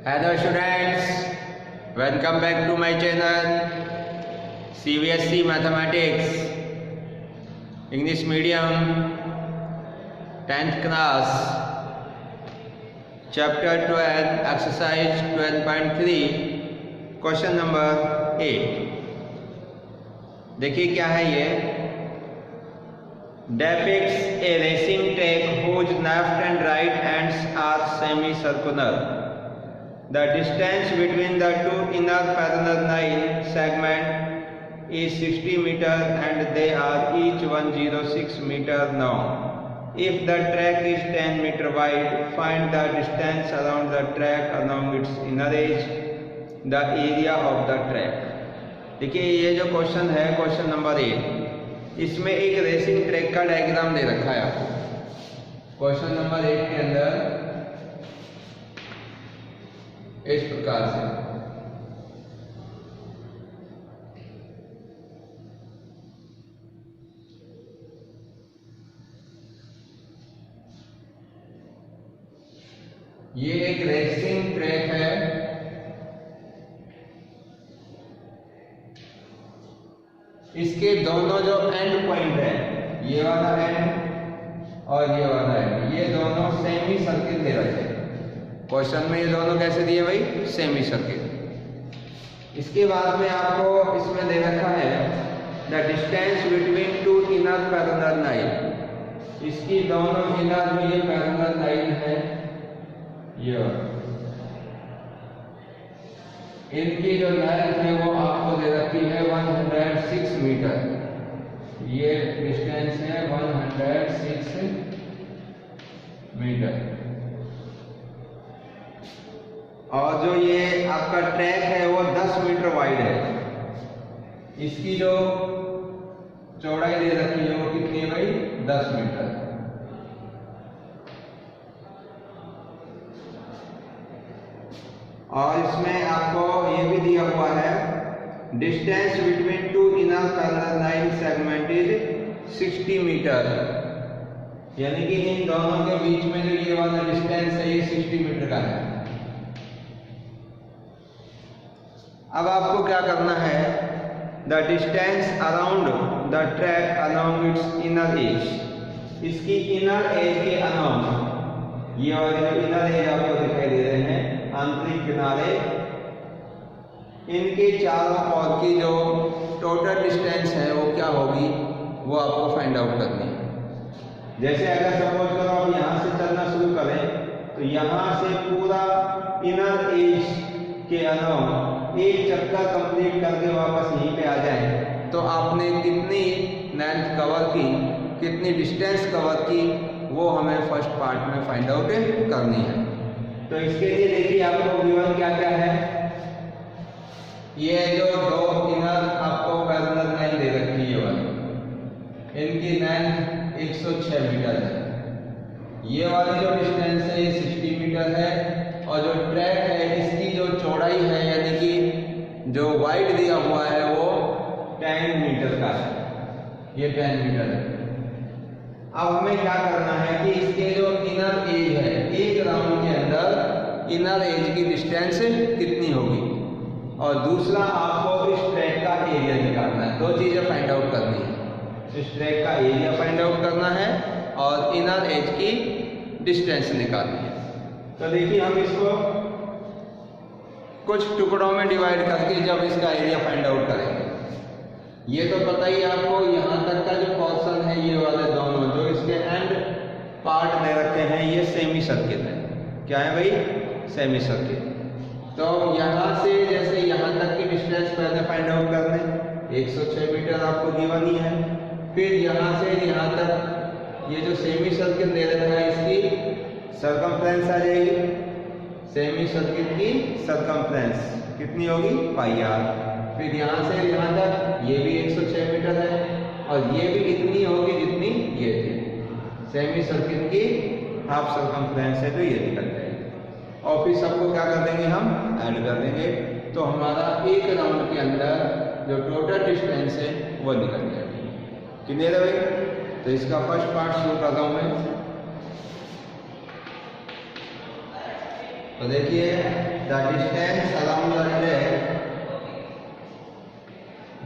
Hello students, welcome back to my channel CBSE Mathematics English Medium 10th class Chapter 12 Exercise 12.3 Question number 8। देखिए क्या है ये। Depicts a racing track whose left and right ends are semicircular. The distance between the two inner parallel line segments is 60 meters and they are each 106 meters long. If the track is 10 meters wide, find the distance around the track along its inner edge, the area of the track. देखिए ये जो question है question number 8, इसमें एक racing track का diagram दे रखा है आपको। क्वेश्चन नंबर 8 के अंदर इस प्रकार से ये एक रेसिंग ट्रैक है। इसके दोनों जो एंड पॉइंट है, ये वाला एंड और ये वाला एंड, ये दोनों सेमी सर्किल दे रखे हैं। क्वेश्चन में ये दोनों कैसे दिए भाई? Semi circle. इसके बाद में आपको इसमें दे रखा है the distance between two inner parallel line. इसकी दोनों इनर जो ये पैरेलल लाइन है, ये इनकी जो लेंथ है वो आपको दे रखी है 106 मीटर। ये डिस्टेंस है 106 मीटर। और जो ये आपका ट्रैक है वो 10 मीटर वाइड है। इसकी जो चौड़ाई दे रखी है वो कितनी है भाई? 10 मीटर। और इसमें आपको ये भी दिया हुआ है distance between two inner parallel line segment is 60 metre. यानी कि इन दोनों के बीच में जो ये वाला डिस्टेंस है ये 60 मीटर का है। अब आपको क्या करना है? The distance around the track along it's inner as. इसकी इनर एज के अलोंग, ये वाले जो इनर एज आपको दिखाई दे रहे हैं, आंतरिक किनारे, इनके चारों ओर की जो टोटल डिस्टेंस है वो क्या होगी, वो आपको फाइंड आउट करनी है। जैसे अगर सपोज करो आप यहाँ से चलना शुरू करें तो यहाँ से पूरा इनर एज के अलोंग एक चक्कर कंप्लीट करके वापस यहीं पे आ जाए तो आपने कितनी लेंथ कवर की, कितनी डिस्टेंस कवर की, वो हमें फर्स्ट पार्ट में फाइंड आउट करनी है। तो इसके लिए देखिए आपको गिवन क्या क्या है। ये जो दो इनर आपको पैरेलल लाइन दे रखी है वाली, इनकी लेंथ 106 मीटर है। ये वाली जो डिस्टेंस है ये 60 मीटर है। और जो ट्रैक है इसकी जो चौड़ाई है, यानी कि जो वाइड दिया हुआ है वो 10 मीटर का है। ये 10 मीटर है। अब हमें क्या करना है कि इसके जो इनर एज है, एक राउंड के अंदर इनर एज की डिस्टेंस कितनी होगी, और दूसरा आपको इस ट्रैक का एरिया निकालना है। दो चीजें फाइंड आउट करनी है, इस ट्रैक का एरिया फाइंड आउट करना है और इनर एज की डिस्टेंस निकालनी है। तो देखिए हम इसको कुछ टुकड़ों में डिवाइड करके जब इसका एरिया फाइंड आउट करेंगे, ये तो पता ही आपको, यहाँ तक का जो पोर्शन है ये वाले दोनों जो इसके एंड पार्ट दे रखे हैं ये सेमी सर्किल है। क्या है भाई? Semi circle. तो यहाँ से जैसे यहाँ तक की डिस्टेंस पहले फाइंड आउट करने, 106 मीटर आपको गिवन ही है। फिर यहाँ से यहाँ तक ये जो सेमी सर्किल दे रखा है इसकी सरकमफ्रेंस आ जाएगी। सेमी सर्किल की सरकमफ्रेंस कितनी होगी? पाई आर। फिर यहाँ से यहाँ तक ये भी 106 मीटर है और ये भी इतनी होगी जितनी ये थी। सेमी सर्किल की हाफ सरकमफ्रेंस है तो ये निकल जाएगी। और फिर सबको क्या कर देंगे? हम ऐड कर देंगे तो हमारा एक राउंड के अंदर जो टोटल डिस्टेंस है वो निकल जाएगी। क्लियर है भाई? तो इसका फर्स्ट पार्ट शुरू करता हूँ मैं। तो देखिए the distance around the track,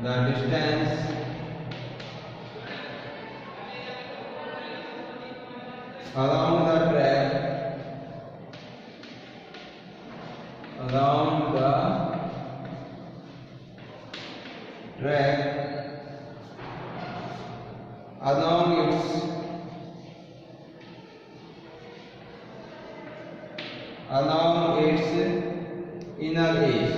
the distance around the track, around the track, along its inner edge.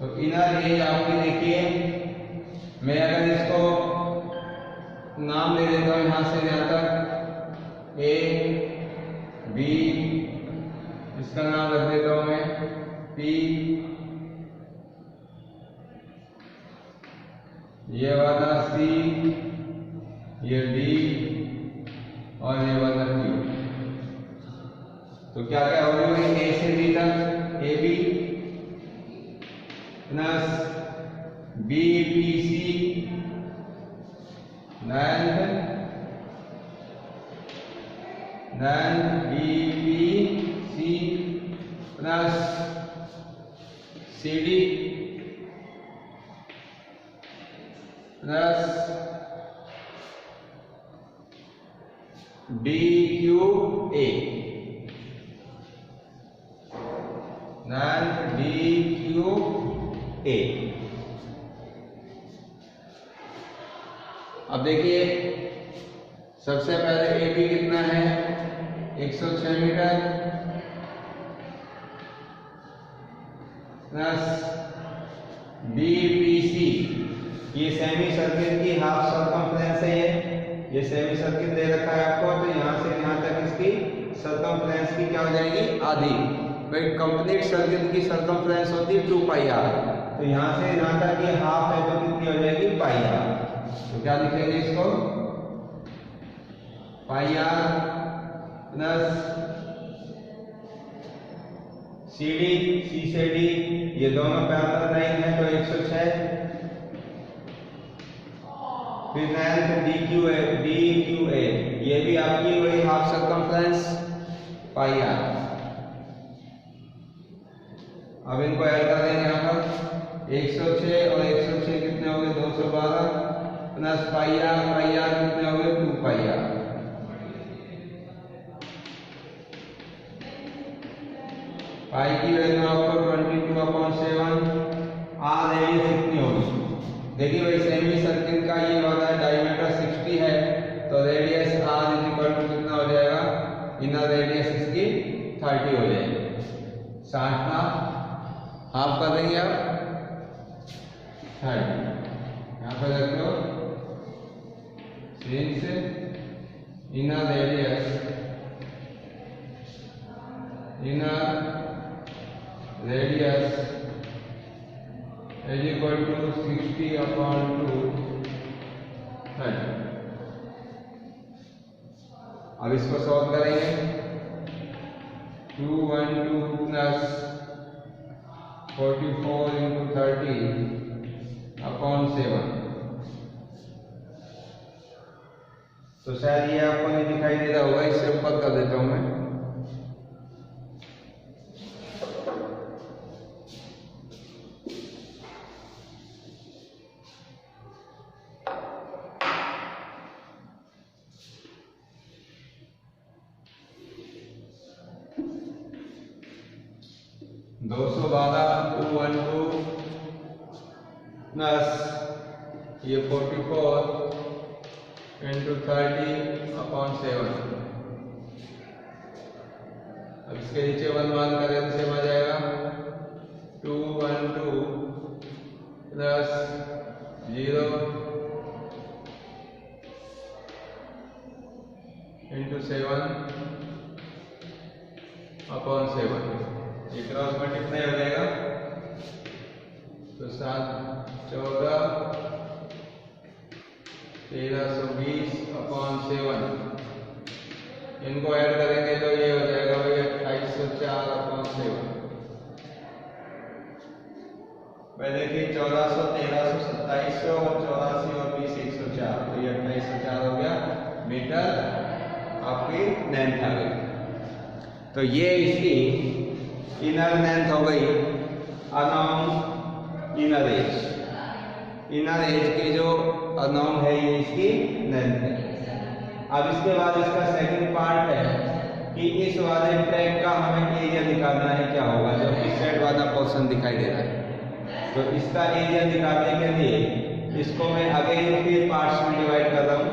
तो इनर एज आपकी देखिए, मैं अगर इसको नाम ले देता हूं यहां से यहां तक ए बी, इसका नाम रख देता हूं मैं पी, ये वाला सी, ये डी और ये वाला क्यू। तो क्या क्या हो गया, ए से बी तक A B plus B P C, then B P C plus C D plus D Q A, then D Q A. अब देखिए सबसे पहले ए बी कितना है 106 metre plus B P C, ये सेमी सर्किल की half circumference है, ये सेमी सर्किल दे रखा है आपको, तो यहां से यहां तक इसकी सर्कमफ्रेंस की क्या हो जाएगी आधी। भाई कंप्लीट सर्किल की सर्कमफ्रेंस होती है 2 पाई आर, तो यहां से यहां तक ये हाफ है तो कितनी हो जाएगी पाई आर। तो क्या लिखेंगे इसको पाई आर प्लस सी डी, सी से डी, ये दोनों पैरेलल लाइन है तो 106, फिर लेंथ डी क्यू ए, ये भी आपकी वही हाफ सर्कमफ्रेंस पाई आर। अब इनको ऐड कर देंगे यहाँ पर 106 और 106 कितने हो गए 212 प्लस पाई आर कितने हो गए 2 पाई आर। पाई की वैल्यू आपको 22/7, आर रेडियस कितनी होगी, देखिए भाई सेमी सर्किल का ये वाला डायमीटर 60 है, तो radius R is equal to कितना हो जाएगा, इनर रेडियस इसकी 30 हो जाएगी, 60 का हाफ कर देंगे आप 30, यहाँ पर रख लो since inner radius is equal to 60/2 30। अब इसको सॉल्व करेंगे 212 प्लस 44 into 30/7, तो शायद ये आपको नहीं दिखाई दे रहा होगा, इससे ऊपर कर देता हूं मैं। दो सौ 212 प्लस ये 44 into 30/7। अब इसके नीचे 1 मान करें तो सेम आ जाएगा 212 प्लस 0 into 7/7, ये क्रॉस मल्टीप्लाई हो जाएगा तो 7 14 1320/7, इनको ऐड करेंगे तो ये हो जाएगा भाई 2804/7। वह देखिए 1400, 1300, 2700 और 84 और 20 104, तो ये 2804 हो गया मीटर आपकी लेंथ आ गई। तो ये इसकी इनर लेंथ हो गई unknown inner as. Inner as की जो अनोन है ये इसकी लेंथ है। अब इसके बाद इसका सेकंड पार्ट है कि इस वाले ट्रैक का हमें एरिया निकालना है, क्या होगा जो इस साइड वाला पोर्शन दिखाई दे रहा है। तो इसका एरिया निकालने के लिए इसको मैं अगेन फिर पार्ट्स में डिवाइड कर रहा हूँ।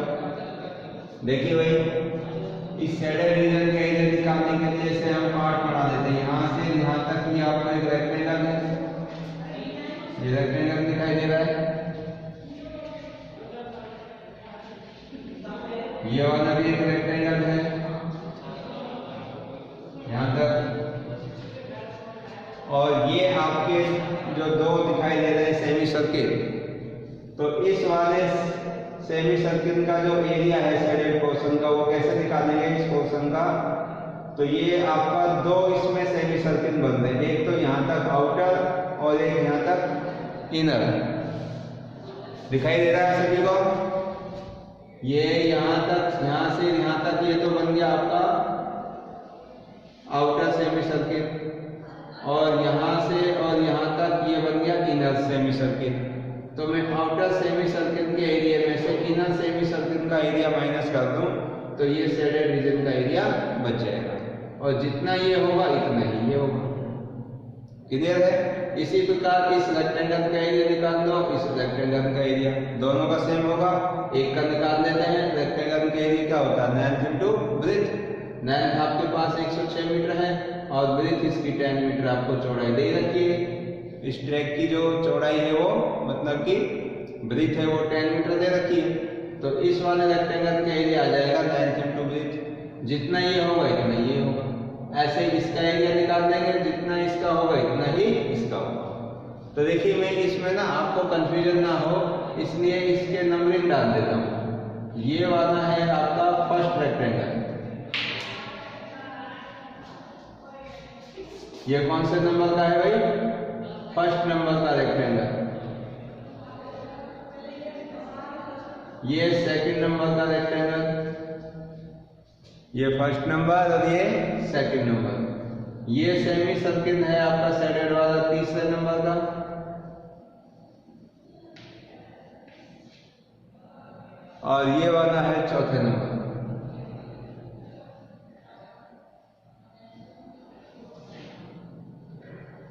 देखिए भाई इस शेडेड रीजन का एरिया निकालने के लिए इसे हम पार्ट बना देते हैं। यहाँ से यहाँ तक ये आपको एक रेक्टेंगल है, ये रेक्टेंगल दिखाई दे रहा है, ये वाला भी एक रेक्टेंगल है यहाँ तक, और ये आपके जो दो दिखाई दे रहे हैं सेमी सर्किल। तो इस वाले सेमी सर्किल का जो एरिया है शेडेड पोर्शन का वो कैसे निकालेंगे इस पोर्शन का। तो ये आपका दो इसमें सेमी सर्किल बन रहे हैं, एक तो यहाँ तक आउटर और एक यहाँ तक इनर। दिखाई दे रहा है सभी को, ये यहाँ तक, यहाँ से यहाँ तक ये तो बन गया आपका आउटर सेमी सर्किल, और यहाँ से और यहाँ तक ये बन गया इनर सेमी सर्किल। तो मैं आउटर सेमी सर्किल के एरिया में से इनर सेमी सर्किल का एरिया माइनस कर दूं तो ये शेडेड रीजन का एरिया बच जाएगा, और जितना ये होगा इतना ही ये होगा। क्लियर है। इसी प्रकार इस रेक्टेंगल का एरिया निकाल दो, इस रेक्टेंगल का एरिया दोनों का सेम होगा, एक का निकाल देते हैं। रेक्टेंगल का एरिया क्या होता है लेंथ इनटू ब्रेथ। लेंथ आपके पास 106 मीटर है और ब्रेथ इसकी 10 मीटर आपको चौड़ाई दे रखी है। इस ट्रैक की जो चौड़ाई है वो मतलब कि ब्रेथ है वो 10 मीटर दे रखी है। तो इस वाले रेक्टेंगल का एरिया आ जाएगा लेंथ इनटू ब्रेथ, जितना ये होगा इतना ये होगा। ऐसे इसका एरिया निकाल देंगे, जितना इसका होगा इतना ही इसका होगा। तो देखिए मैं इसमें ना आपको कंफ्यूजन ना हो इसलिए इसके नंबरिंग डाल देता हूँ। ये वाला है आपका फर्स्ट रेक्टेंगल, ये कौन से नंबर का है भाई, फर्स्ट नंबर का रेक्टेंगल। ये सेकंड नंबर का रेक्टेंगल, ये फर्स्ट नंबर और ये सेकंड नंबर। ये सेमी सर्किल है आपका शेडेड वाला तीसरे नंबर का, और ये वाला है चौथे नंबर।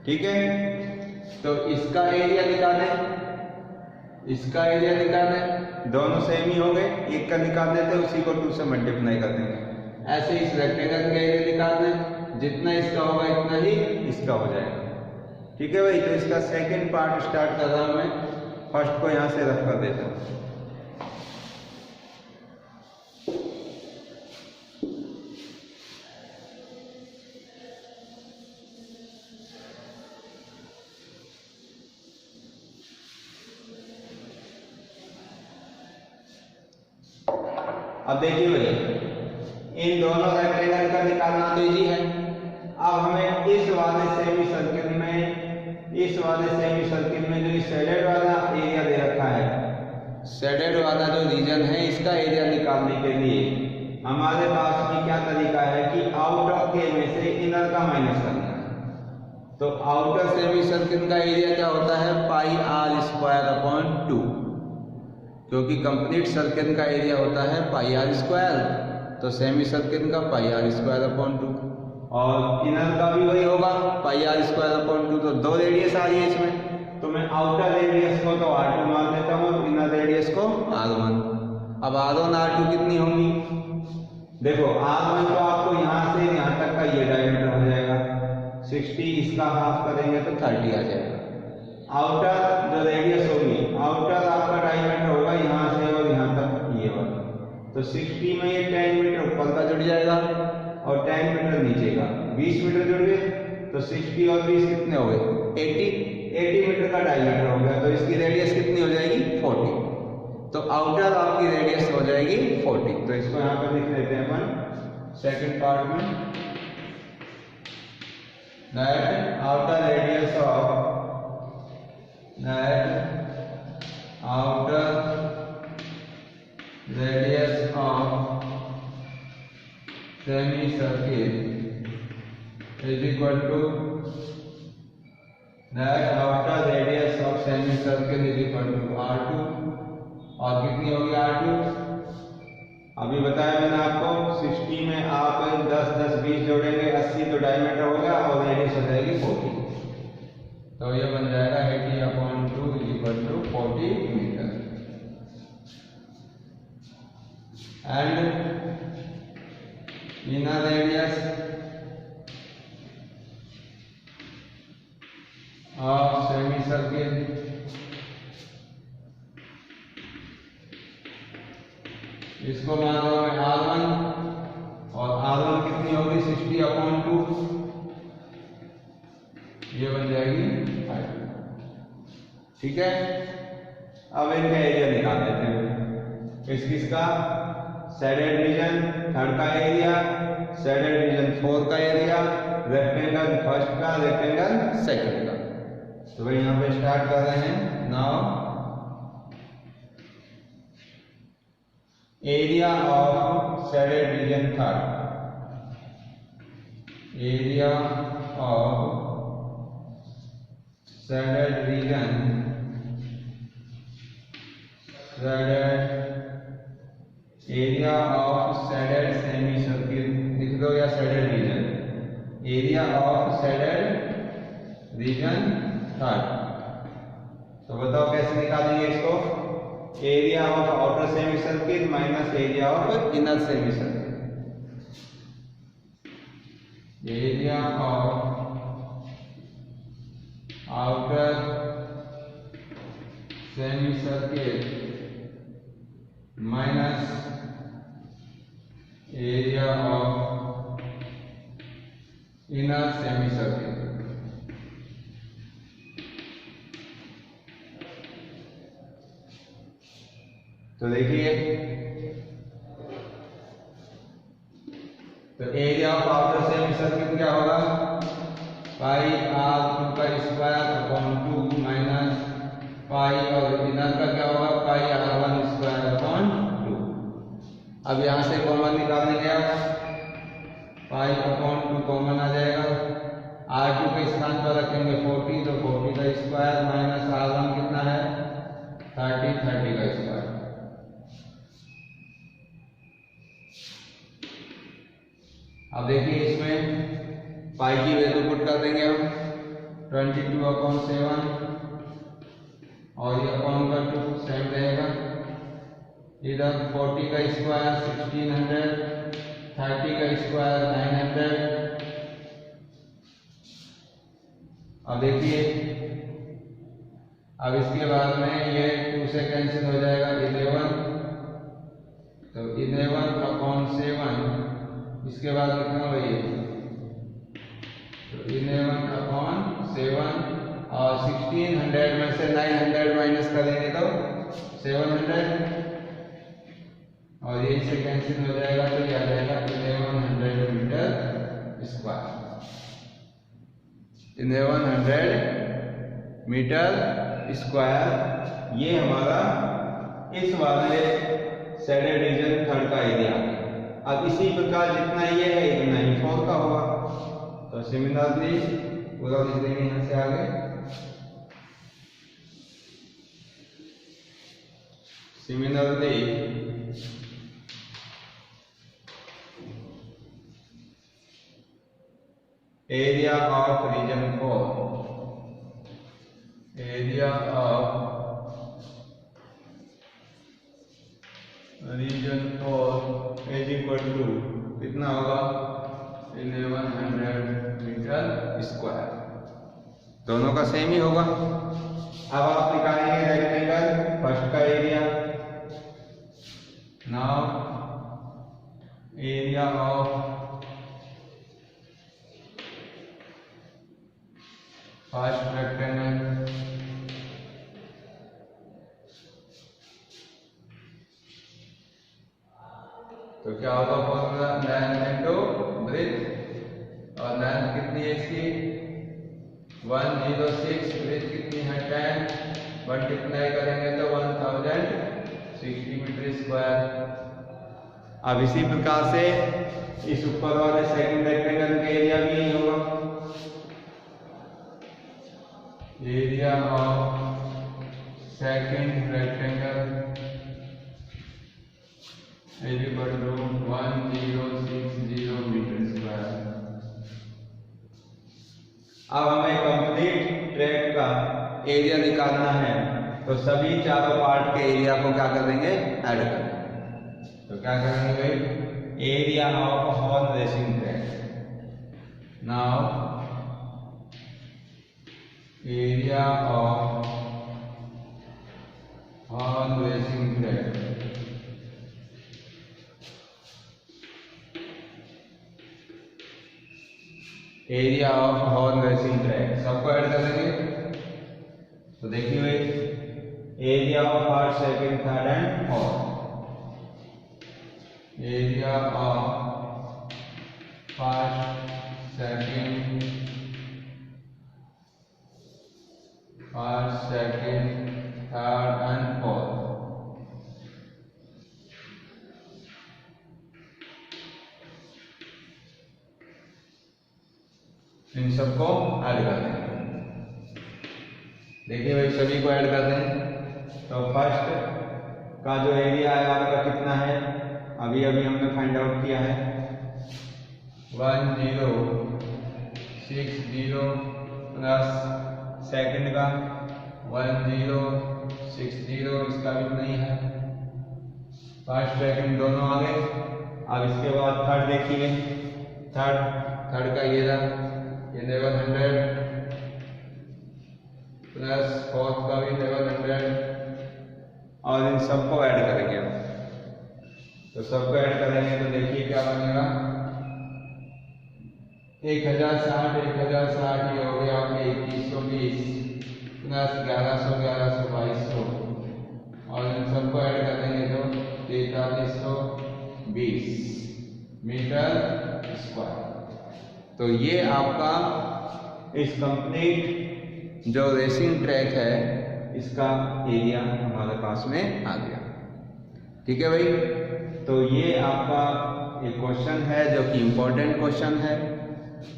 ठीक है। तो इसका एरिया निकालें, इसका एरिया निकालें, दोनों सेम ही हो गए, एक का निकाल देते हैं उसी को 2 से मल्टीप्लाई कर देंगे। ऐसे इस रेक्टेंगल का एरिया निकाल दें, जितना इसका होगा इतना ही इसका हो जाएगा। ठीक है भाई। तो इसका सेकंड पार्ट स्टार्ट कर रहा हूं मैं, फर्स्ट को यहां से रफ कर देता हूं। अब देखिए भाई इन दोनों रेक्टेंगल का निकालना तो इजी है। अब हमें इस वाले सेमी सर्किल में जो शेडेड वाला एरिया दे रखा है, शेडेड वाला जो रीजन है इसका एरिया निकालने के लिए हमारे पास में क्या तरीका है कि आउटर के में से इनर का माइनस करना है। तो आउटर सेमी सर्किल का एरिया क्या होता है पाई आर स्क्वायर अपॉन 2, क्योंकि कंप्लीट सर्किल का एरिया होता है पाई आर स्क्वायर, तो सेमी सर्किल का पाई आर स्क्वायर अपॉन 2, और इनर का भी वही होगा पाई आर स्क्वायर अपॉन 2। तो दो रेडियस आ रही है इसमें, तो मैं आउटर रेडियस को तो R2 मान लेता हूँ और इनर रेडियस को R1। अब R1 R2 कितनी होंगी, देखो R1 तो आपको यहाँ से यहाँ तक का ये डायमीटर हो जाएगा 60, इसका हाफ करेंगे तो 30 आ जाएगा। आउटर जो रेडियस होगी, आउटर आपका डायमीटर होगा यहाँ से और यहाँ तक ये वाला, तो 60 में ये 10 मीटर ऊपर का जुड़ जाएगा और 10 मीटर नीचे का, 20 मीटर जुड़ गए। तो 60 और 20 कितने हो गए 80 मीटर का डायमीटर हो गया। तो इसकी रेडियस कितनी हो जाएगी 40। तो आउटर आपकी रेडियस हो जाएगी 40। तो इसको यहाँ पर लिख लेते हैं अपन सेकंड पार्ट में, that outer radius of that outer radius of semicircle is equal to that outer radius of semicircle is equal to R2 और कितनी होगी R2? अभी बताया मैंने आपको 60 में आप 10 10 20 जोड़ेंगे 80 तो डायमीटर हो गया और रेडियस हो जाएगी 40, तो ये बन जाएगा 80/2 is equal to 40 metre. And inner radius of semi circle इसको मान लो मैं R1 और R1 कितनी होगी 60/2, ये बन जाएगी 5। ठीक है, अब इनका एरिया निकाल देते हैं। किसका? शेडेड रीजन थर्ड का एरिया, शेडेड रीजन फोर्थ का एरिया, रेक्टेंगल फर्स्ट का, रेक्टेंगल सेकंड का। तो भाई यहाँ पे स्टार्ट कर रहे हैं। Now area of shaded region third, area of shaded region, shaded area of shaded semicircle लिख दो या shaded region, area of shaded region third। तो बताओ कैसे निकालेंगे इसको? Area of outer semi circle minus area of inner semi circle, area of outer semi circle minus area of inner semi circle. तो देखिए, तो area of outer semi circle क्या होगा? पाई R2 का स्क्वायर अपॉन 2 माइनस पाई, और inner का क्या होगा? पाई R1 स्क्वायर अपॉन 2। अब यहां से कॉमन निकालने गया, पाई अपॉन 2 कॉमन आ जाएगा। R2 के स्थान पर रखेंगे 40, तो 40 का स्क्वायर माइनस R1 कितना है? 30, 30 का स्क्वायर। अब देखिए इसमें पाई की वैल्यू पुट कर देंगे हम 22/7 और ये अपॉन का 2 सेम रहेगा। इधर 40 का स्क्वायर 1600, 30 का स्क्वायर 900। अब देखिए, अब इसके बाद में ये 2 से कैंसिल हो जाएगा 11, तो 11/7 इसके बाद लिखना वही है, तो 11/7 और 1600 में से 900 माइनस करेंगे तो 700 और ये से कैंसिल हो जाएगा, तो ये आ जाएगा 1100 मीटर स्क्वायर। 1100 मीटर स्क्वायर ये हमारा इस वाले शेडेड रीजन थर्ड का एरिया। अब इसी प्रकार जितना ये है इतना ही फोर्थ का होगा, तो सिमिलरली पूरा लिख देंगे यहाँ से आगे। Similarly area of region 4, area of region 4 is equal to कितना होगा? 1100 मीटर स्क्वायर। दोनों का सेम ही होगा। अब आप निकालेंगे रेक्टेंगल फर्स्ट का area. Now area of first rectangle तो क्या होगा फॉर्मूला? लेंथ इनटू ब्रेथ, और लेंथ कितनी है इसकी? 106 ब्रिज कितनी है 10, मल्टीप्लाई करेंगे तो 1060 मीटर स्क्वायर। अब इसी प्रकार से इस ऊपर वाले सेकंड रेक्टेंगल का एरिया भी यही होगा, area of second rectangle is equal to 1060 metre square. अब हमें कंप्लीट ट्रैक का एरिया निकालना है, तो सभी चारों पार्ट के एरिया को क्या कर देंगे, ऐड कर देंगे। तो क्या करेंगे भाई, area of horn racing track. Now area of horn racing track area of horn racing track सबको ऐड कर देंगे। तो देखिए भाई, area of first second third and fourth, area of first second third and fourth, इन सबको add कर दें। देखिए भाई, सभी को ऐड कर दें। तो फर्स्ट का जो एरिया है आपका कितना है, अभी अभी हमने फाइंड आउट किया है 1060 प्लस सेकंड का 1060, इसका भी नहीं है, फर्स्ट सेकंड दोनों आ गए। अब इसके बाद थर्ड देखिए, थर्ड का ये रहा, ये 1100 प्लस फोर्थ का भी 1100, और इन सबको ऐड करेंगे। तो सबको ऐड करेंगे तो देखिए क्या बनेगा, 1060 ये हो गया आपके 2120 प्लस 1100 2200, और इन सबको ऐड कर देंगे तो 4320 मीटर स्क्वायर। तो ये आपका इस कंप्लीट जो रेसिंग ट्रैक है इसका एरिया हमारे पास में आ गया। ठीक है भाई, तो ये आपका एक क्वेश्चन है जो कि इम्पोर्टेंट क्वेश्चन है,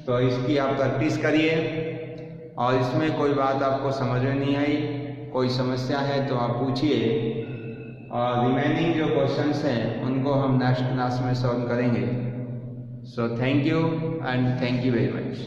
तो इसकी आप प्रैक्टिस करिए, और इसमें कोई बात आपको समझ में नहीं आई, कोई समस्या है तो आप पूछिए, और रिमेनिंग जो क्वेश्चंस हैं उनको हम नेक्स्ट क्लास में सॉल्व करेंगे। So thank you and thank you very much.